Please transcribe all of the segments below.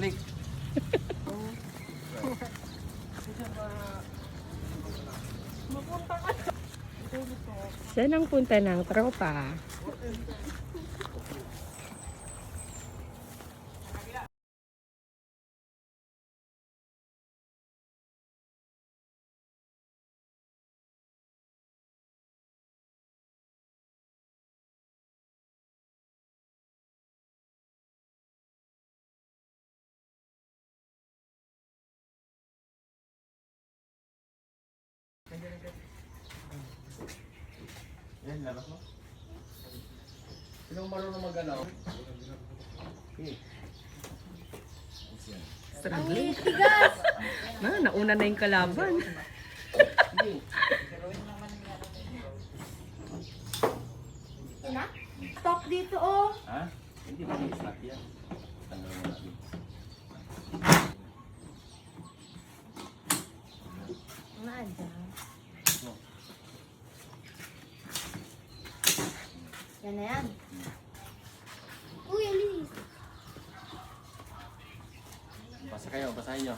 Balik. Saan ang punta ng tropa? Yan, labas mo. Sinong marunong mag-ano? Okay. Struggling. Nauna na yung kalaban. Ina? Stop dito oh. Ha? Hindi ba may slot yan? Tanggalin mo natin. Maada. Yan na yan. Uy, alis. Basa kayo, basahin nyo.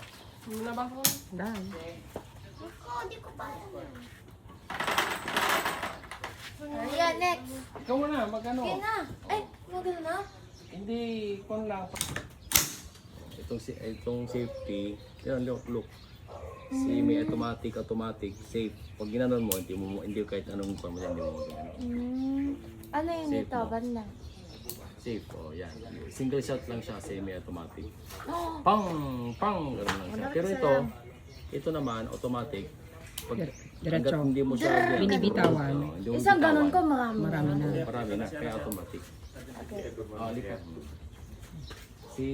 Muna ba ko? Dahil. Di ko pa alam. Ayan, next. Ikaw muna, mag-ano? Yan na. Ay, magano na? Hindi, kung lang. Itong safety, yan, look. Semi-automatic, safe. Pag ginanon mo, hindi kahit anong pamilya, hindi mo ginanon. Ano yun Safe dito? mo. Banda. Safe, oh, yan. Single shot lang siya, semi-automatic. Pang! Ganun lang siya. Pero ito naman, automatic. Pag Diretso. hanggat hindi mo siya Binibitawan. hindi mo Isang bitawan. ganun ko, marami. Marami na. Marami na, kaya automatic. Oh, lipat. Si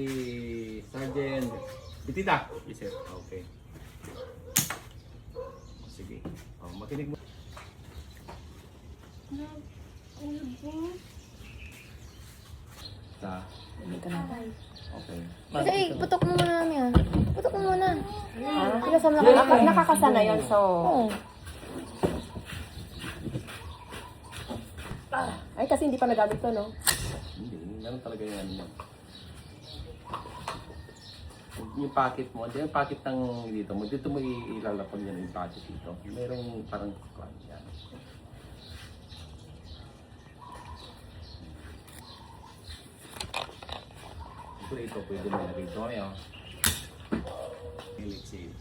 Sergeant Bitita. Yes, sir. Okay. Sige. Oh, makinig mo. Ta. Okay. Kasi putok mo muna niya. Putok mo muna. Sila sa Nakakasana yun, so... Oo. Ay, kasi hindi pa nagamit to, no? Hindi, ganun talaga yung ano mo. Yung packet mo, yung packet ng dito mo, dito mo ilalapag yan yung packet dito. Merong parang kwan yan. Ito, pwede mo na rito ngayon. Let's see.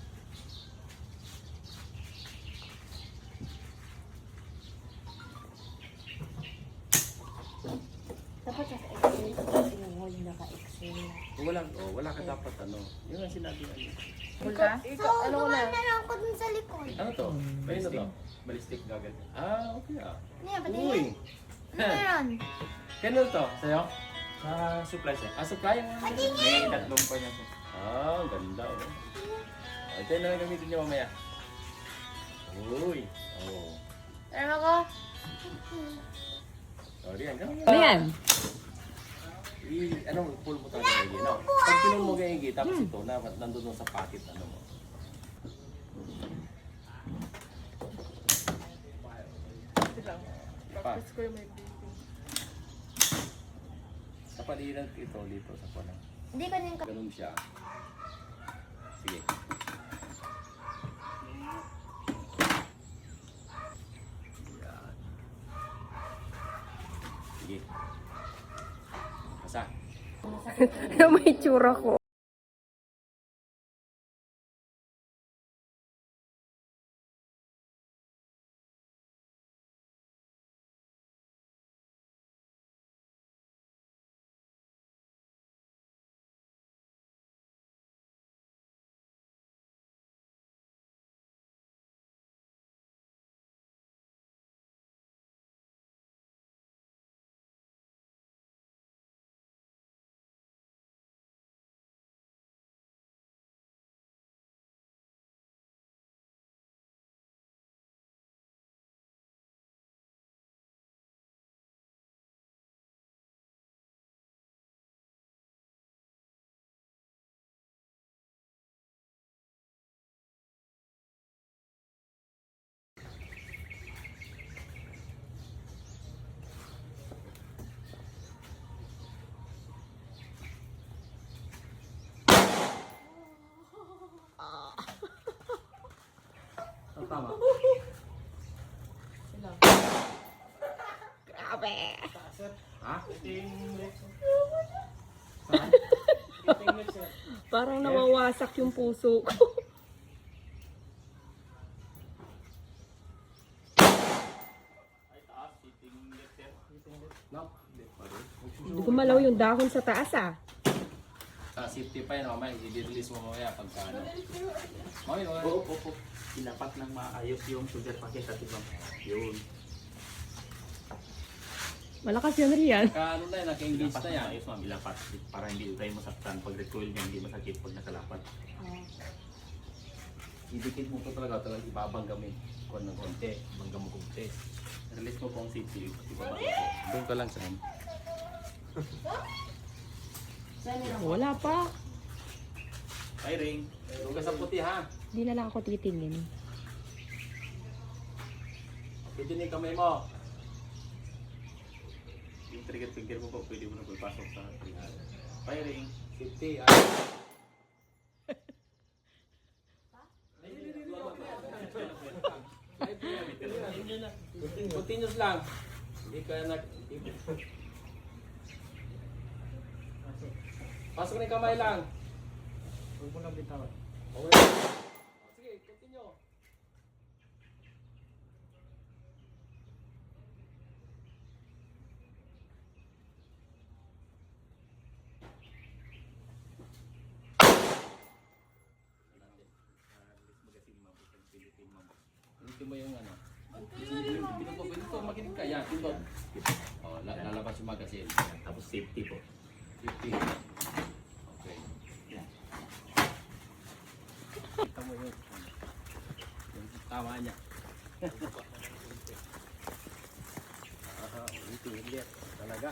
Dapat naka-excel. Tingol, naka-excel. Wala ka dapat ano. Yung ang sinabi ano. Ano na? Na lang ako dun sa likod. Ano to? Ayun na to? Ballistic gagad. Ah, okay ah. Niya, pati Uy! ano yan? Kano to? Sa'yo? Supply sir. Ah, supply mo. May tatlong pa niya po. Ah, ganda oh. Ito na lang gamitin niyo mamaya. Uy! Oh. Ano ko? Sorry, ano? Ano yan? Ano, pull mo talaga yung higi, no? Pag pinong mo yung higi, tapos ito, nandun sa packet, ano mo. Pa. Sa paliran ito, dito, sa pala. Hindi ka din ka. Ganun siya. Sige. Yan. Sige. Basa. May tsura ko. tama. Grabe. Ha? Parang nawawasak yung puso ko. No? Hindi ko malaw yung dahon sa taas ah. Safety pa yan, mamaya. I-release mo mamaya pagka ano. Mamaya, mamaya. Oo. Ilapat ng maayos yung sugar packet at ibang. Yun. Malakas yun Rian. Ano na yan, naka-engage Ilapat na ng yan. maayos, ma'am. Ilapat. Para hindi tayo masaktan. Pag recoil niya, hindi masakit pag nakalapat. Idikit mo po talaga ibabanggamin. Kung ng konti, bangga mo konti. Release mo po ang safety. Ibaba mo po. Doon ka lang saan. Wala pa. Firing. Doon ka sa puti ha. Hindi na lang ako titingin. Pwede na yung kamay mo. Yung trigger finger mo po, pwede mo na po ipasok sa trigger. Firing. Safety. Continuous lang. Hindi ka nag... Pasok na yung kamay lang. Huwag mo lang bitawan. Okay. Sige, continue. Ito mo yung ano. Ito makinig ka. Yan, ito. Oh, lalabas yung magazine. Tapos safety po. 50. Okay. Kita mo yun. Yung tama niya. Ito hindi. Talaga.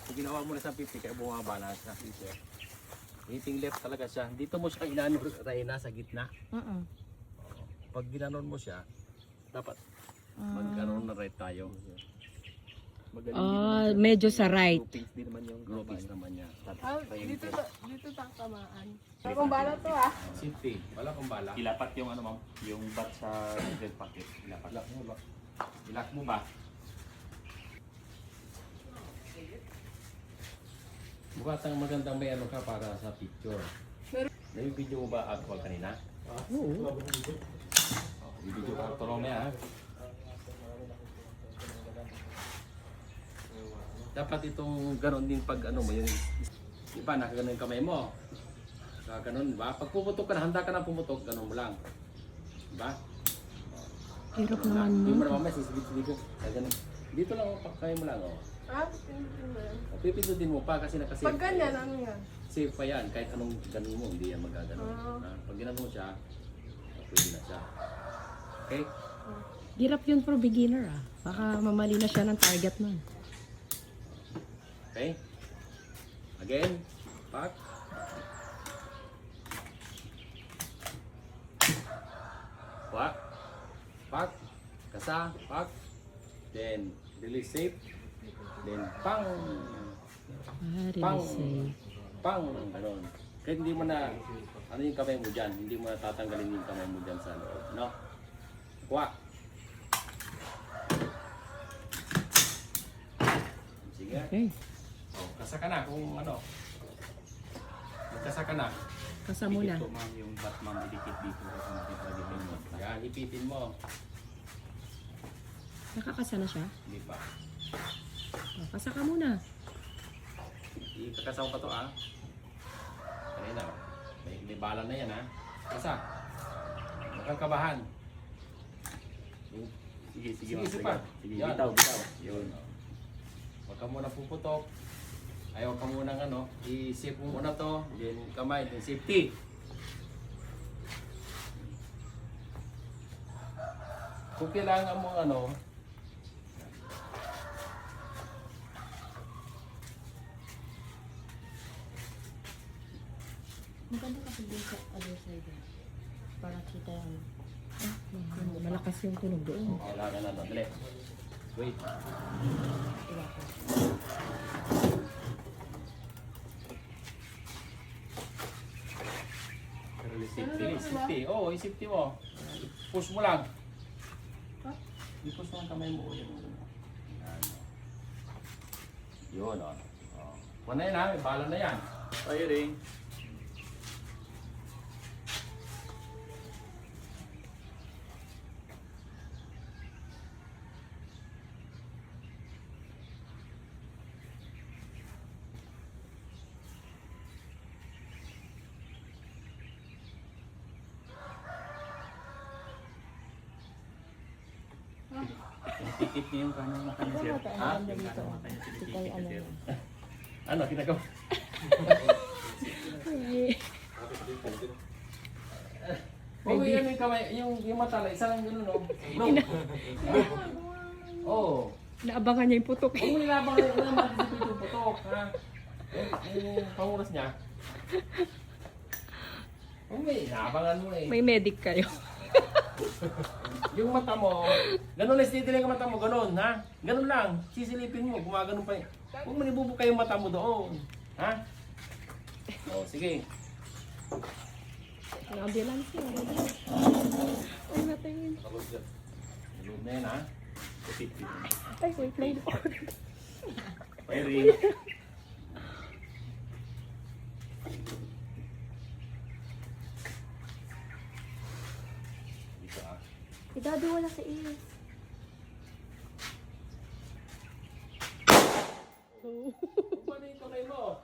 So, ginawa mo na sa 50 kaya bumaba na sa 50. Hitting left talaga siya. Dito mo siya inano Reyna sa gitna. Pag ginanon mo siya, dapat magkaroon na right tayo. Medyo sa right. Groupings din naman yung groupings naman niya. Dito tatamaan. Kung bala to ah. Safety. Wala kang bala. Ilapat yung ano ma'am, yung bat sa trigger packet. Ilapat. Ilak mo ba? Ilak mo ba? Bukatang magandang may ano ka para sa picture. Nai-video mo ba actual kanina? Oo. I-video ka tulong na ha. Dapat itong ganon din pag ano mo yung iba nakaganon yung kamay mo. Nakaganon ba? Pag pumutok ka na, handa ka na pumutok, ganon mo lang. Diba? Hirap Ganon lang. naman Hindi mo nun. na mamaya sisibit-sibit ko. Ganun. Dito lang, kaya mo lang. Oh. Pindutin mo yan. Pipindutin mo pa kasi nakasave. Pag ganyan, ano yan? Save pa yan. Kahit anong ganun mo, hindi yan magaganon. Pag ginano mo siya, pwede na siya. Okay? Hirap yun for beginner ah. Baka mamali na siya ng target nun. Okay? Again. Back. Back. Back. Kasa. Back. Then, release safe. Then, pang. Pang. Really safe. Pang. Ganon. Kahit hindi mo na, ano yung kamay mo dyan? Hindi mo na tatanggalin yung kamay mo dyan sa loob. No? Kuha. Sige. Okay. Oh, kasa ka na kung ano. Magkasa ka na. Kasa muna. Dikit po ma'am, yung bat ma'am, idikit dito. Kasi natin mo. Yan, ipitin mo. Nakakasa na siya? Hindi pa. Oh, kasa ka muna. Ikakasaw pa to ah. Kanina. May bala na yan ah. Kasa. Huwag kang kabahan. Sige, Sige, ma'am. isa pa. Sige, Yan. bitaw, bitaw. Yun. Huwag ka muna puputok. Ayaw ka muna ano. I-save mo muna to. Then kamay. Then safety. Kung kailangan mo ano. Maganda kasi din sa other side. Para kita yung Malakas yung tunog doon. Kailangan na. Dali. Wait. Safety. Oo, i-safety mo. Push mo lang. I-push mo ang kamay mo. Yan. Yun, o. Kuha na yan ha, may bala na yan. Firing. Titip niya yung kanang mata niya, sir. Ha? Yung kanang mata niya, tinitipid niya, sir. Ano, ginagawa? Oo, yan yung kamay, yung mata lang, isa lang gano'n, no? Oo. Naabangan niya yung putok. Huwag mo nilabang na matisipid yung putok, ha? Yung panguras niya. Huwag mo inaabangan mo eh. May medic kayo. Yung mata mo, ganun lang, steady lang yung mata mo, ganun, ha? Ganun lang, sisilipin mo, gumaganon pa yun. Huwag mo nibubuka yung mata mo doon, ha? O, sige. Ang ambulance yun. Ay, natingin. Naloob na yan, ha? Ay, wait lang. Firing. Dito, ha? Si Daddy wala sa iyo. Huwag pa na yung kamay mo.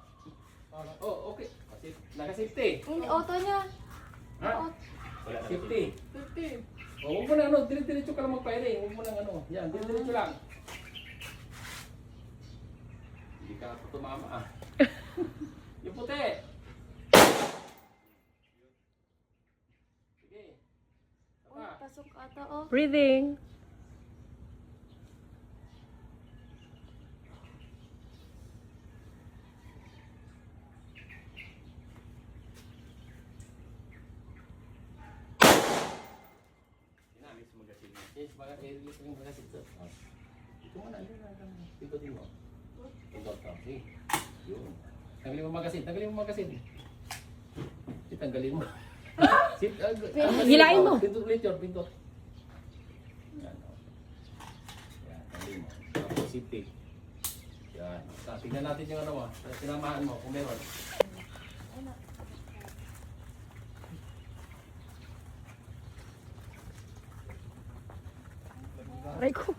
Oh, okay. Naka-safety. Hindi, auto niya. Ha? Wala na Safety. O, huwag mo na ano, dire-diretso ka lang mag-firing. Huwag mo na ano. Yan, dire-diretso lang. Hindi ka na tumama ah. Yung puti. Sige. Uy, Tama. pasok ata oh. Breathing. Release magasin niya. Yes, baka i-release mo yung magasin to. Ito mo na, yun na. Pindutin mo. Pindot ka. Sige. Yun. Tanggalin mo magasin. Tanggalin mo magasin. Sige, tanggalin mo. Hilain mo. Pindot ulit yun. Pindot. Yan. O. Yan. Tanggalin mo. Tapos safety. Yan. Tignan natin yung ano mo. Sinamahan mo kung meron. Aray ko.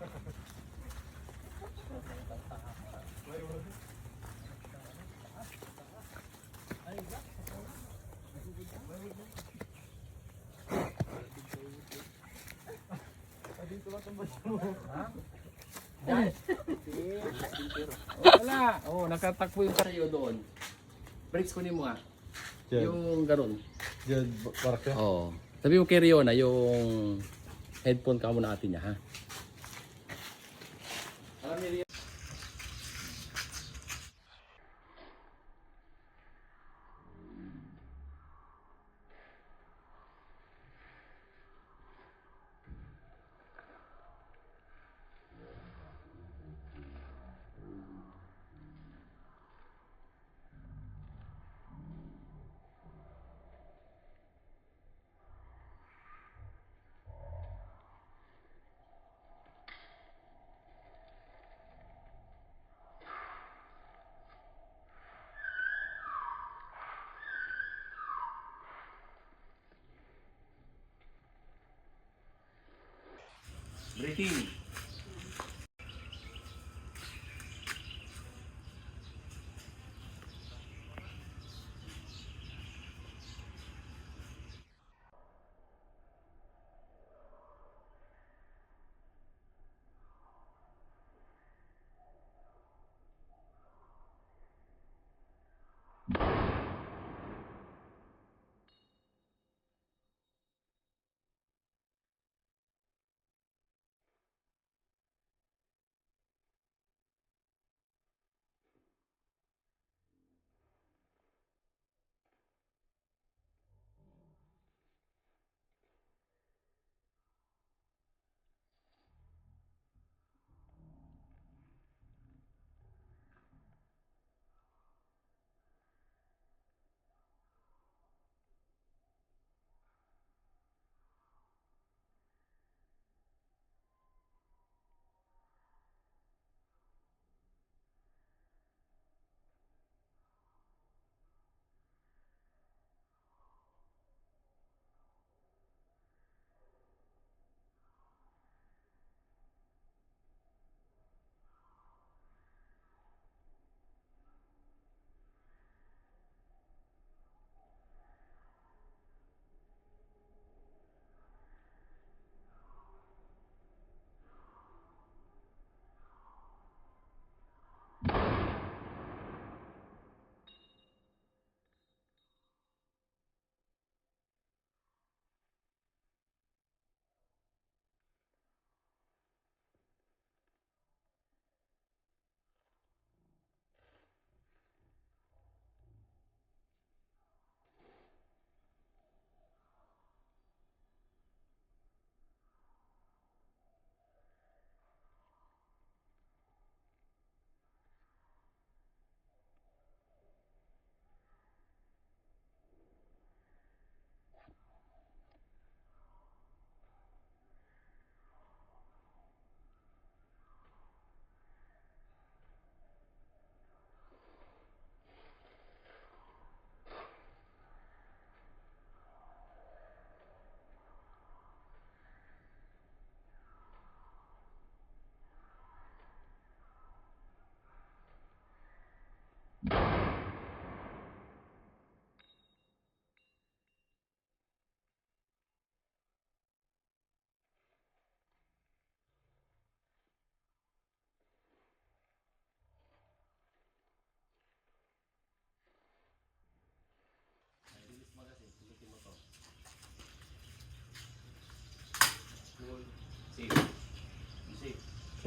Wala. Oh, nakatakbo yung karyo doon. Brakes kunin mo nga. Yung ganun. Diyan, parke. Oo. Sabi mo kay Riona, yung headphone ka muna atin niya, ha? Alam ni Riona. Breathing.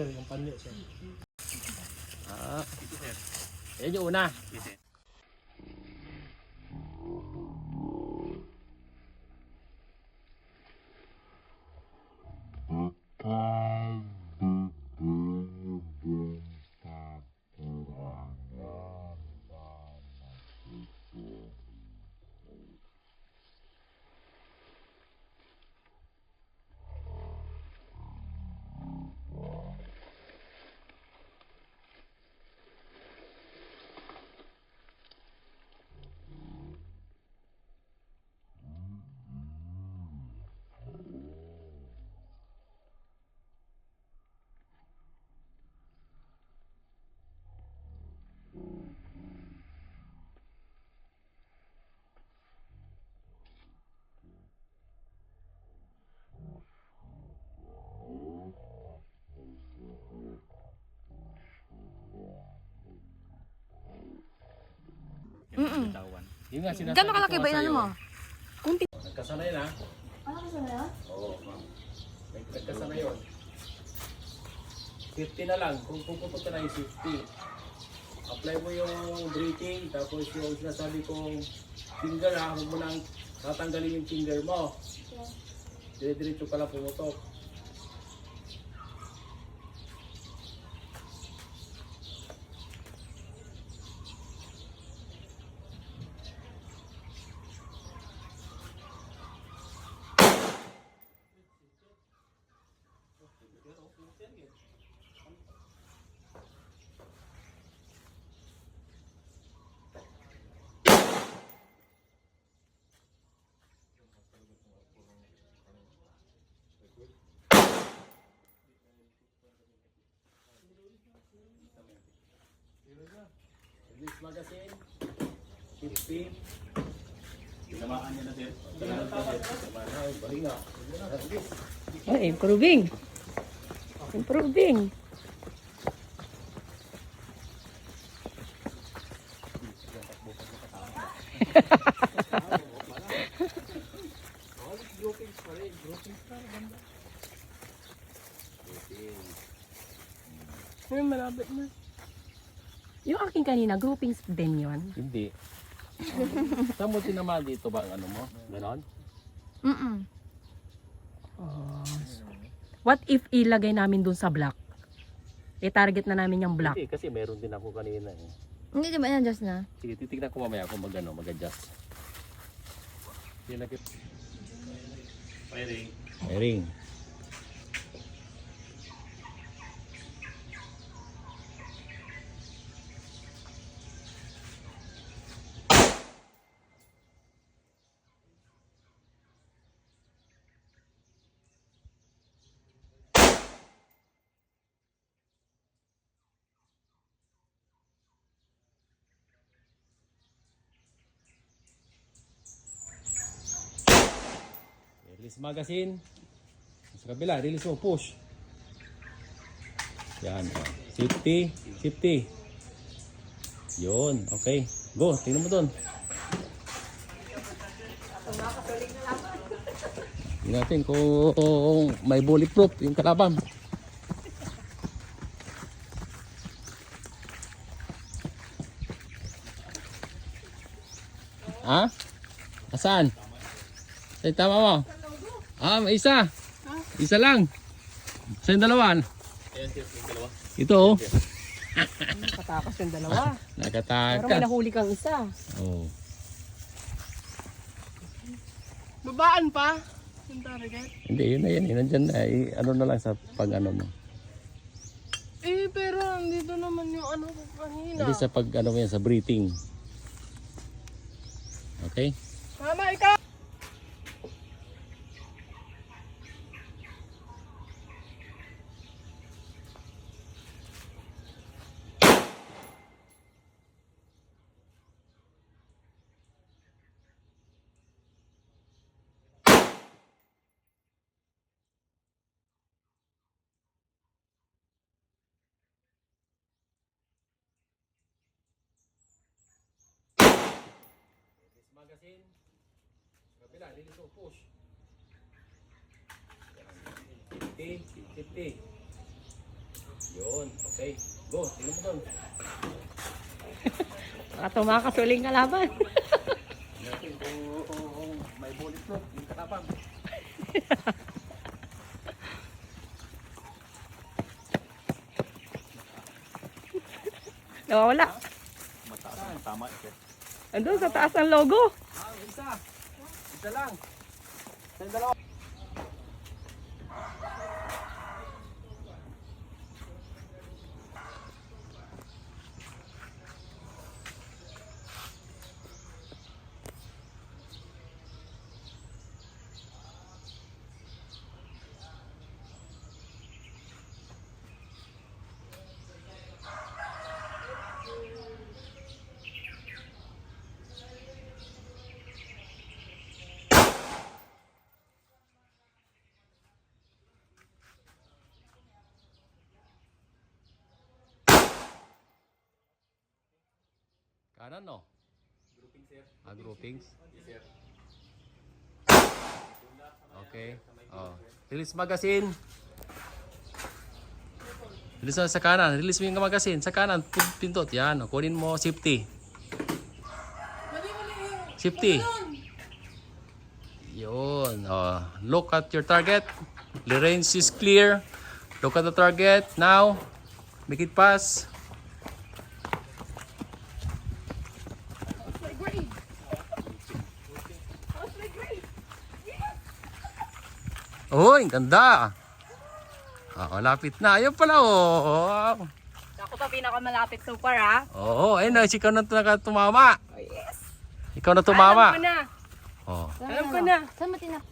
sir, yung panli sir. Ah. Yan yung una. Yes, sir. Bitawan. Yun nga sinasabi Gano'ng kalaki ko ba nga inano sa'yo. mo? Nagkasanay na. Ano kasi na yan? Oo, ma'am. Nagkasanay yun. 50 na lang. Kung pupunta ka na yung 50. Apply mo yung breathing, tapos yung sinasabi kong finger ha, huwag mo nang tatanggalin yung finger mo. Dire-diretso ka lang pumutok. Release magazine, 50. Tinamaan niya na, sir. Ay, baringa. Ay, improving. Improving. Ay, malapit na. Yung aking kanina, groupings din yun. Hindi. Saan mo tinamaan dito ba ang ano mo? Ganon? What if ilagay namin dun sa black? I-target na namin yung black. Hindi, kasi meron din ako kanina eh. Hindi di ba na-adjust na? Sige, titignan ko mamaya kung mag-adjust. Firing. Firing. Release magazine. Sa kabila, release mo, push. Yan. Oh. Safety. Safety. Yun. Okay. Go. Tingnan mo doon. Tingnan natin kung may bulletproof yung kalaban. Ha? Asan? Ay, tama mo. May isa. Isa lang. Sa yung dalawa. Ayan, sir, yung dalawa. Ito oh. Nakatakas yung dalawa. Pero may Nakatakas. nahuli kang isa. Oh. Babaan pa. Yung target. Hindi, yun na yan. Nandyan na. Ano na lang sa pag ano mo. Eh, pero andito naman yung ano ko kanina. Hindi sa pag ano mo yan, sa breathing. Okay? Mama, ikaw! Magazine. Kabila, release mo, push. 50, 50. Yun, okay. Go, tingnan mo doon. Baka tumakas uling kalaban. Natin kung may bullet proof, yung katapang. Nawawala. Mataas ang tama ito. Andun sa taas ng logo. Isa. Isa lang. Isa yung dalawa. Kanan no? Grouping sir. Groupings. Yes sir. Okay. Oh. Release magazine. Release mo sa kanan. Release mo yung magazine. Sa kanan. Pintot. Yan. Kunin mo. Safety. Safety. Yun. Oh. Look at your target. The range is clear. Look at the target. Now. Make it pass. Uy, ganda. Malapit na. Ayun pala, oh. Ako pa pinakamalapit so far, ha? Oo, ayun na. Ikaw na tumama. Oh, yes. Ikaw na tumama. Alam ko na. Oh. Alam ko na. Saan mo tinak?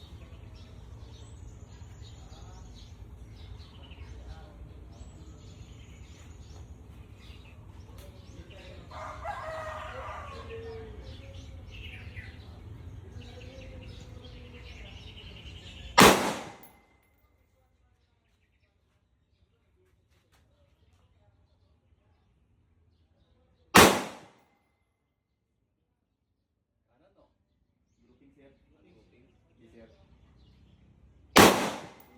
Grouping sir. Grouping. Yes sir.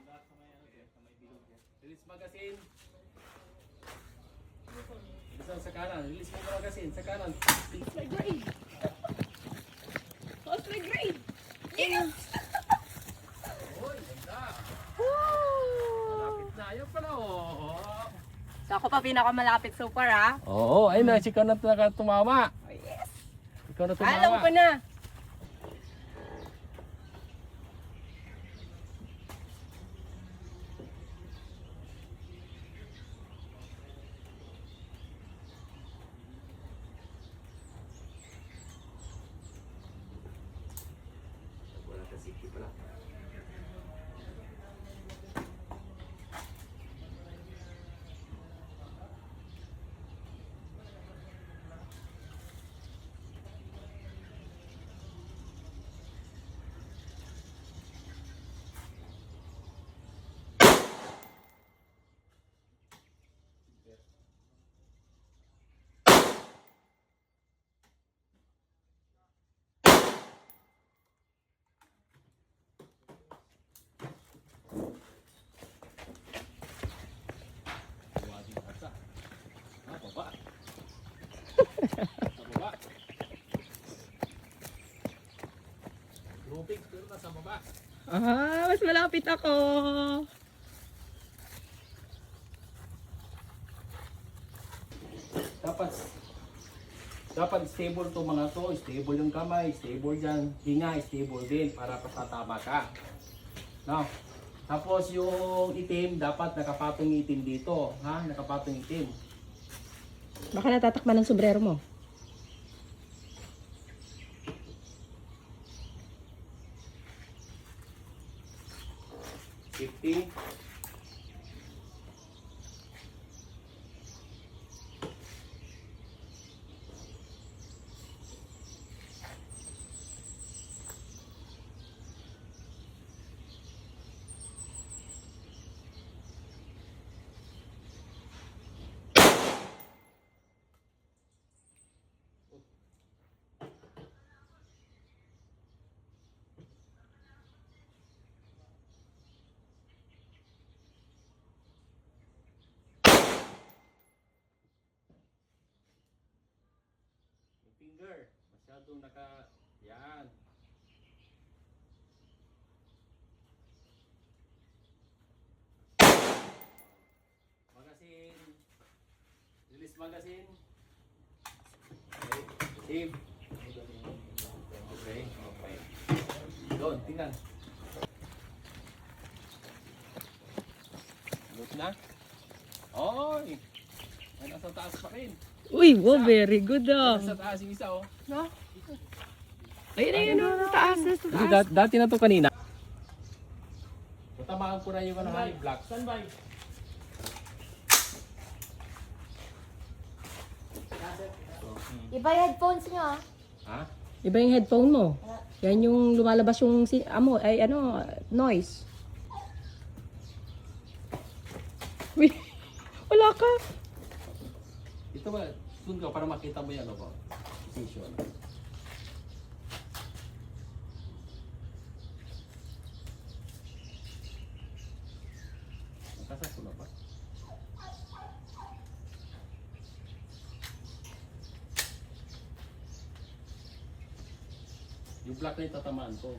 Lahat sa may ano sir, sa may bilog sir. Release magazine. Release sa kanan. Release mo yung magazine. Sa kanan. Osprey grade. Osprey grade. Yes! Uy, ganda. Woo! Malapit na. Ayun pala, oh. So ako pa pinakamalapit so far, ha? Oo, ayun na. Ikaw na tumama. Oh, yes. Ikaw na tumama. Alam ko na. Wala ka safety pala. Baba. Sa baba. Groupings, pero nasa baba. Mas malapit ako. Dapat stable to mga to, stable yung kamay, stable dyan, hinga, stable din para patatama ka. Now, tapos yung itim, dapat nakapatong itim dito, ha? Nakapatong itim. Baka natatakman ng sombrero mo. Safety. itong naka... Yan. Magasin. Release magasin. Okay. Save. Okay. Okay. Doon, tingnan. Good na? Oy! Ay, nasa taas pa rin. Uy, wow, very good ah. Nasa taas yung isa, oh. No? Ayun, ayun, sa taas, sa Hindi, taas. dati na to kanina. Tatamaan ko na yung ano, high block. Standby. Iba yung headphones nyo ah. Ha? Iba yung headphone mo. Yan yung lumalabas yung noise. Uy, wala ka. Ito ba, soon ka para makita mo yan, ano ba? Position. Nakasas ko na ba? Yung black na yung tatamaan ko.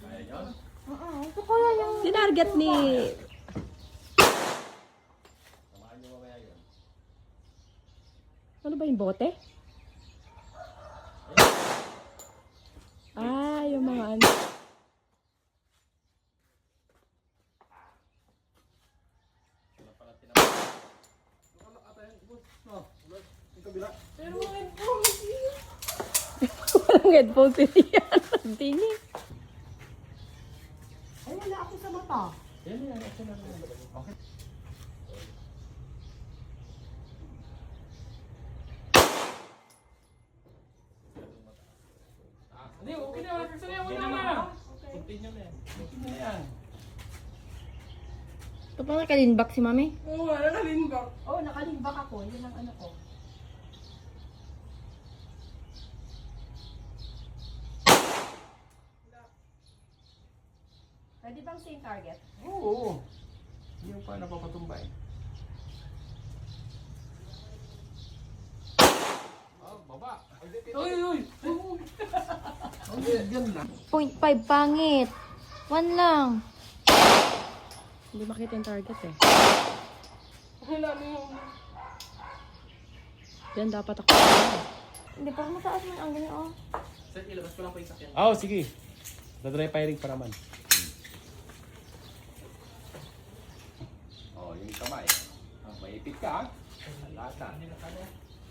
Ayun. Ito kuya yung... Tinarget ni... Samahan niyo mamaya yun. Ano ba yung bote? Ah, yung mga ano. Wala pala tinapos. Wala ata yan. No, wala. Yung kabila. Pero mga headphones yun. Walang headphone yan. Tingin. Ay, wala ako sa mata. Yan, yan. Okay. Hindi, okay na. Sasabihan mo na. Continue na yan. Continue na yan. Ito pa nakalinbak si mami. Oo, nakalinbak. Oh, nakalimbak ako. Yun ang ano ko. Pwede bang same target? Oo. Hindi mo pa napapatumbay. Oh, baba. Uy, uy. Yan na. 0.5 pangit. 1 lang. Hindi makita yung target eh. Wala na yung... Yan dapat ako. Hindi pa mataas man ang ganyan oh. Sir, ilabas ko lang po yung sakyan. Oh, sige. Na-dry firing pa naman. Oh, yung kamay. Oh, maipit ka, ha? Lata.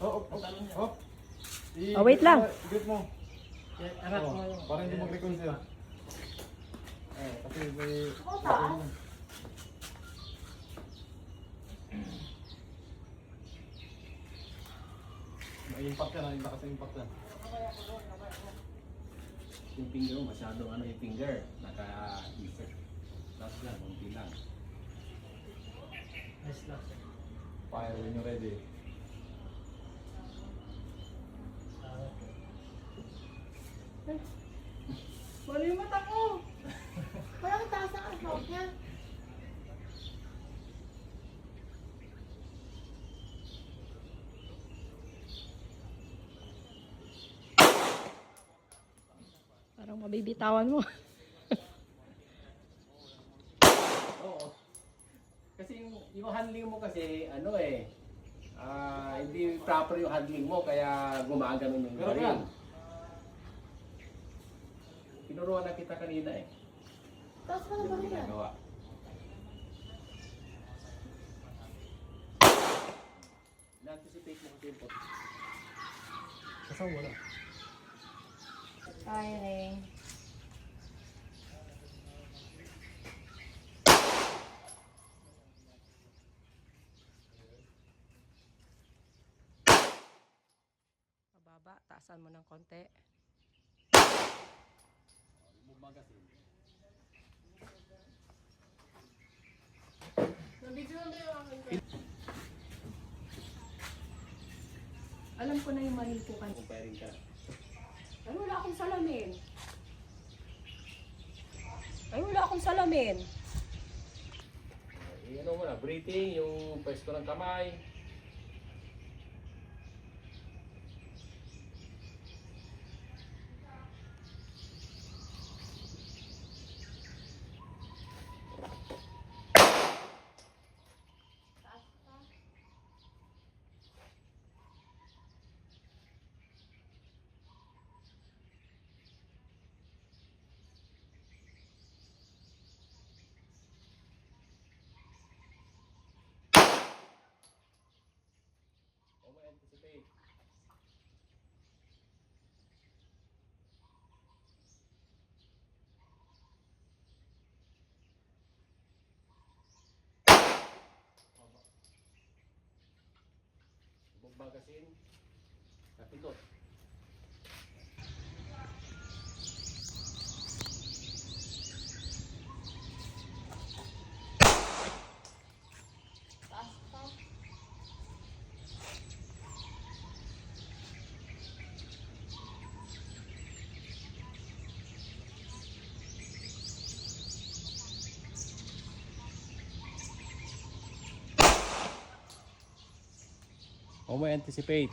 Oh. Oh, wait lang. Grit mo. Arat mo yung... Para hindi mag-recall siya. Kasi may... Ako taas. May impact yan, yung lakas ng impact yan. Yung finger mo, masyadong ano yung finger. Naka-insert. Last lang, kunti lang. Fire when you're ready. Wala yung mata ko. Parang taas ang account niya. Parang mabibitawan mo. Oo. Kasi yung handling mo kasi, ano eh, hindi proper yung handling mo, kaya gumaganon yung Pero baril. yan. Tinuruan na kita kanina eh. Taas pa na ba yan? Ginagawa. In-anticipate mo kasi yung pot. Kasama wala. Firing. Mababa, taasan mo ng konti. Remove magazine. Nabidyo na yung akin. Alam ko na yung mali ko kanina. Comparing ka. Ay, wala akong salamin. Ay, wala akong salamin. Ano mo na, breathing, yung pwesto ng kamay. O may anticipate. Remove magazine. Napindot. O may anticipate.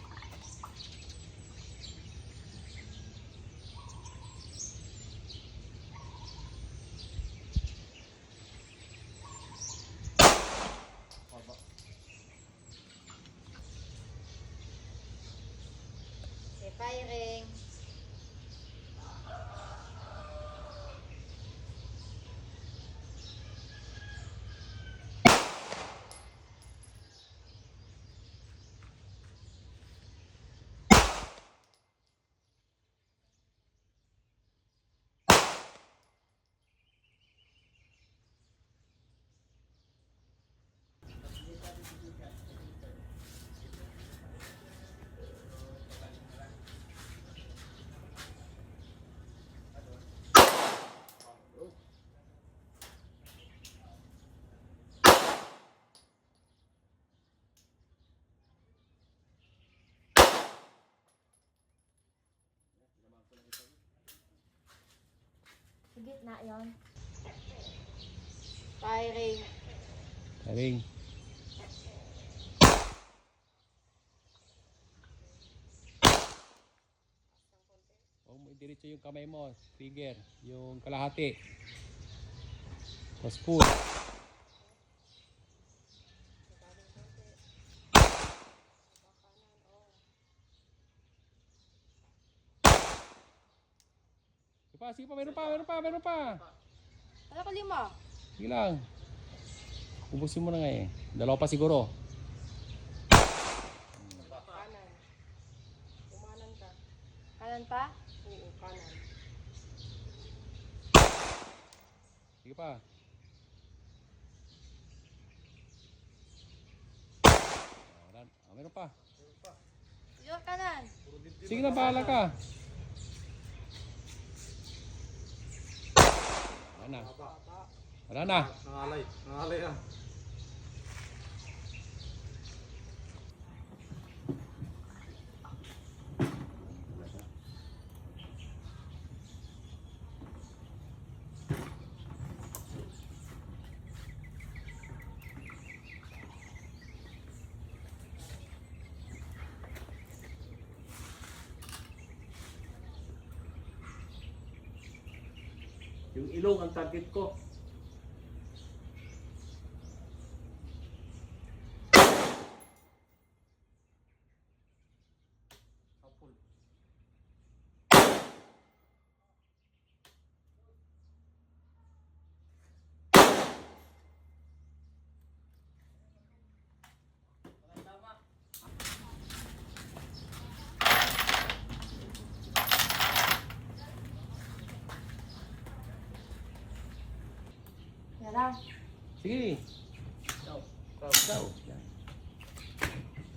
Okay, firing. Sa gitna yun. Firing. Galing. O may diretso yung kamay mo, finger, yung kalahati. Tapos full. Sige pa, meron pa. Ano ka 5? Sige lang. Ubusin mo na nga eh. Dalawa pa siguro. Kanan. Umanan ka. Kanan pa? Oo, kanan. Sige pa. Meron pa. Your kanan. Sige na, bahala ka. Wala na. Nangalay ah. Yung ilong ang target ko. Tara. Sige. Ikaw. Yan.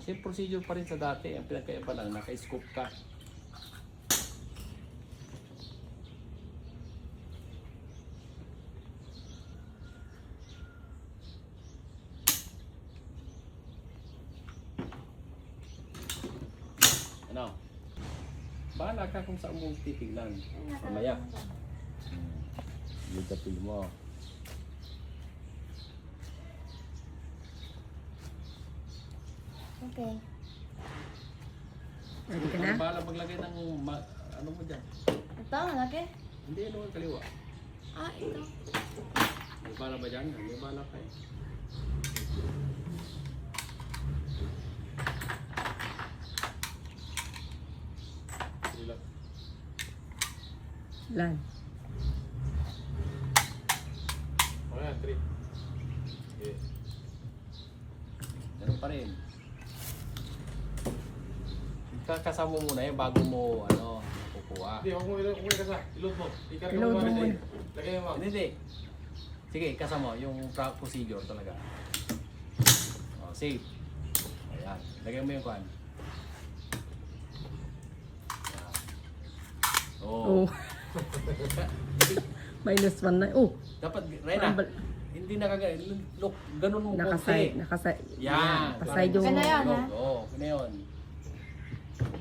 Same procedure pa rin sa dati. Ang pinagkaiba lang, naka-scoop ka. Ano? Bahala ka kung saan mo titignan. Mamaya. Ligapil mo. Okay. Ready ka na? Bahala maglagay ng ano mo dyan. Ito, malaki. Hindi, ano ang kaliwa. Ah, ito. May bala ba dyan? May bala pa eh. Relax. Lan. Okay, 3. Okay. Ganun pa rin. Kasama mo muna yun bago mo kukuha. Hindi, huwag mo ikasa. Ilod mo. Ilod mo muna. Lagay mo. Hindi. Sige, kasama yung procedure talaga. Oh, safe. Ayan. Lagay mo yung kwan. Ayan. Oh. -1 na. Oh. Dapat, Rena, hindi look, ganun mo Nakasay. Yan. Pasay yung... Ano yan, ha? Oo, ano yun.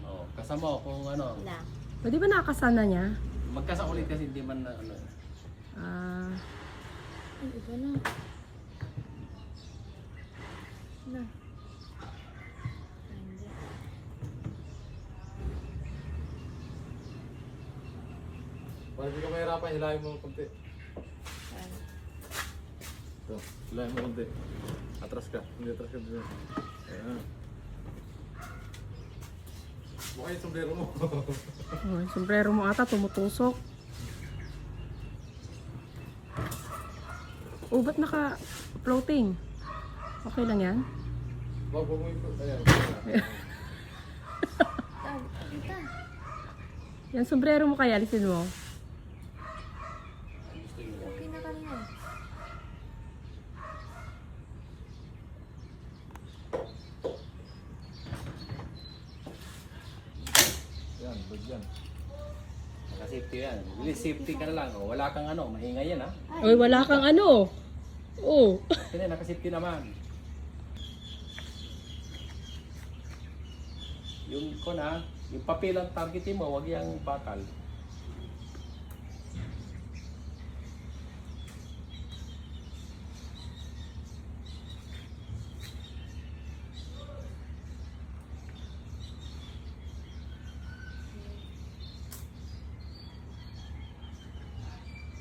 Oh, kasama kung ano. Wala. Di ba nakasana niya? Magkasa ulit kasi hindi man na ano. Ah, Ay, iba na. Na. Hindi. Para hindi ka mahirapan, hilahin mo konti. Ayan. Ito, hilahin mo konti. Atras ka. Hindi atras ka dito. Ayan. Mukha yung sombrero mo. oh, yung sombrero mo ata tumutusok. Oh, ba't naka-floating? Okay lang yan? Wag mo ito. Ayan. Kita. Yan sombrero mo kaya, alisin mo. Okay na kanina. Ayan, bag yan. Naka-safety yan. Really safety ka na lang. Oh, wala kang ano, maingay yan ha. Oy, wala kang ano. Oh. Kasi naka-safety naman. Yung ko na, yung papel ang targetin mo, wag yung bakal.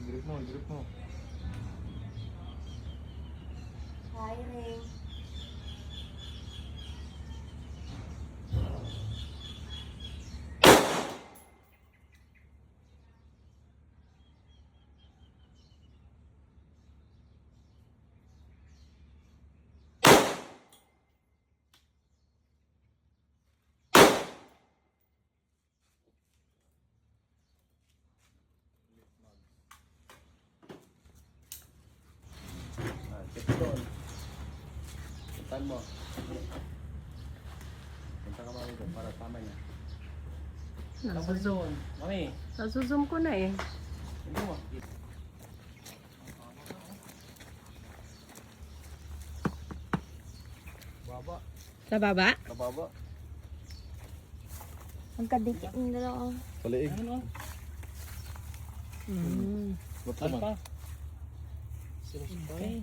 Grip mo, grip mo. Hiring. Check doon. Puntahan mo. Punta ka mami doon para tama niya. Tapos doon. Mami, Nasuzoom ko na eh. hindi mo. Baba. Sa baba? Kababa. Magkadikit yung dalawa. Paliig. Ano? Mm. Ba't Ano naman? pa? Okay.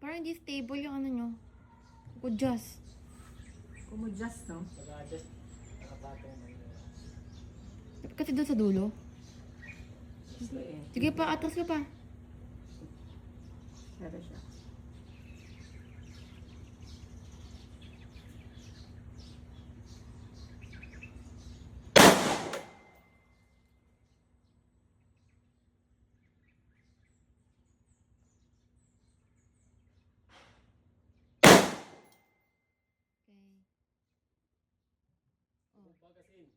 Parang hindi stable yung ano nyo. Kudyas. Kumudjas, no? Kasi doon sa dulo. Hindi eh. Sige pa, atras ka pa. Pero siya. Magasin.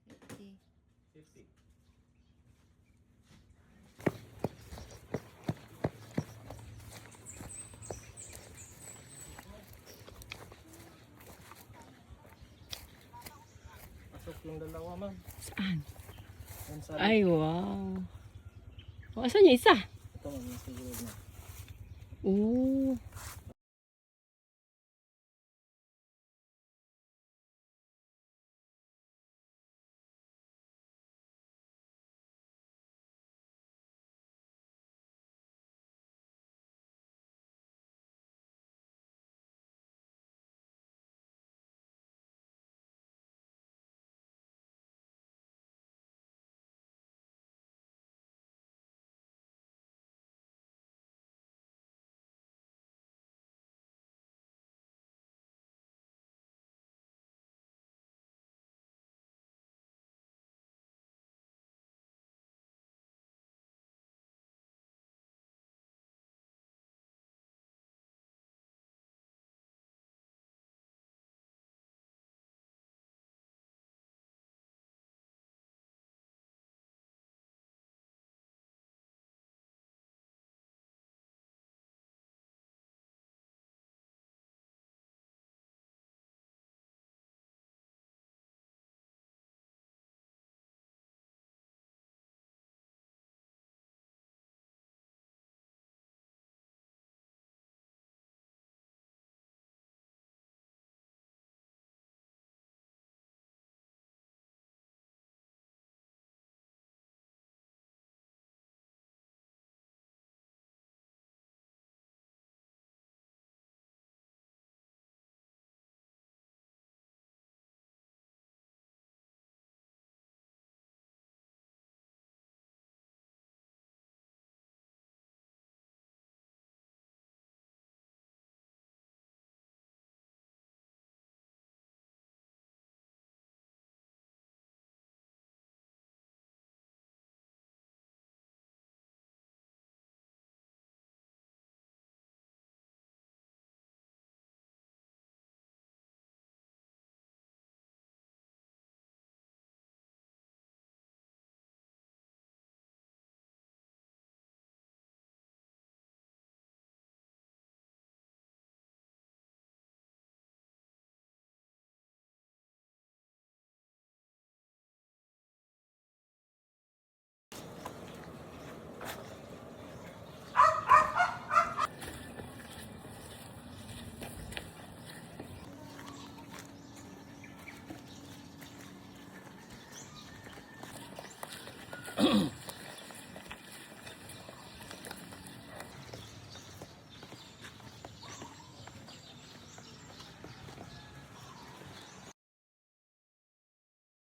50. 50. Pasok yung dalawa, ma'am. Saan? Yan sa Ay, wow. O, asan yung isa? ito, ma'am, yung siguro na. Oo.